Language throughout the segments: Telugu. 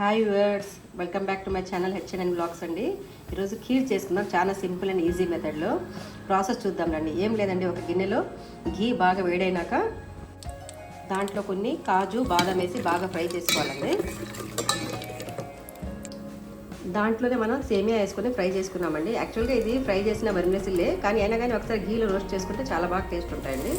Hi viewers, welcome back to my channel HNN blogs అండి. ఈరోజు ఖీర్ చేసుకుందాం. చాలా సింపుల్ అండ్ ఈజీ మెథడ్లో ప్రాసెస్ చూద్దాం రండి. ఏం లేదండి, ఒక గిన్నెలో ఘీ బాగా వేడైనాక దాంట్లో కొన్ని కాజు బాదం వేసి బాగా ఫ్రై చేసుకోవాలండి. దాంట్లోనే మనం సేమియా వేసుకొని ఫ్రై చేసుకున్నామండి. యాక్చువల్గా ఇది ఫ్రై చేసిన వెర్మిసిల్లే, కానీ అయినా కానీ ఒకసారి ఘీలో రోస్ట్ చేసుకుంటే చాలా బాగా టేస్ట్ ఉంటాయండి.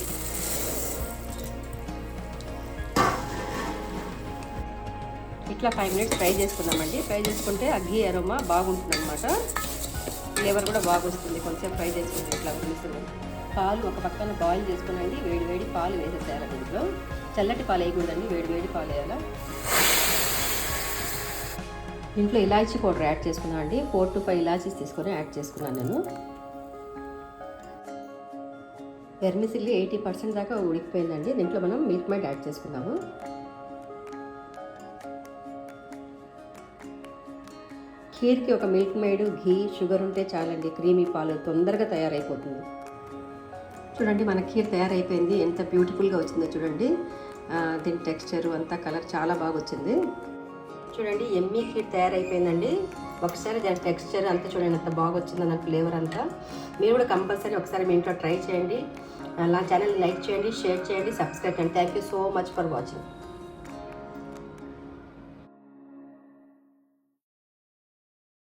ఇట్లా 5 మినిట్స్ ఫ్రై చేసుకుందామండి. ఫ్రై చేసుకుంటే ఆ ఘీ అరోమా బాగుంటుంది అనమాట, ఫ్లేవర్ కూడా బాగా వస్తుంది. కొంచెం ఫ్రై చేసుకుంటే ఇట్లా తెలుస్తుంది. పాలు ఒక పక్కన బాయిల్ చేసుకునండి. వేడి వేడి పాలు వేసేసేయాలి. దీంట్లో చల్లటి పాలు వేయకూడదండి, వేడి వేడి పాలు వేయాలి. దీంట్లో ఇలాచీ పౌడర్ యాడ్ చేసుకున్నాను అండి. 4 to 5 ఇలాచీస్ తీసుకొని యాడ్ చేసుకున్నాను నేను. వెర్మిసిల్లీ 80% దాకా ఉడికిపోయిందండి. దీంట్లో మనం మిల్క్ మేడ్ యాడ్ చేసుకున్నాము. ఖీర్కి ఒక మిల్క్ మేడ్, ఘీ, షుగర్ ఉంటే చాలండి. క్రీమీ పాలు తొందరగా తయారైపోతుంది. చూడండి, మన ఖీర్ తయారైపోయింది. ఎంత బ్యూటిఫుల్గా వచ్చిందో చూడండి. దీని టెక్స్చర్ అంతా కలర్ చాలా బాగా వచ్చింది. చూడండి, ఎమ్మీ ఖీర్ తయారైపోయిందండి. ఒకసారి దాని టెక్స్చర్ అంతా చూడండి ఎంత బాగా వచ్చిందో, దాని ఫ్లేవర్ అంతా. మీరు కూడా కంపల్సరీ ఒకసారి మీ ఇంట్లో ట్రై చేయండి. నా ఛానల్ లైక్ చేయండి, షేర్ చేయండి, సబ్స్క్రైబ్ చేయండి. Thank you so much for watching.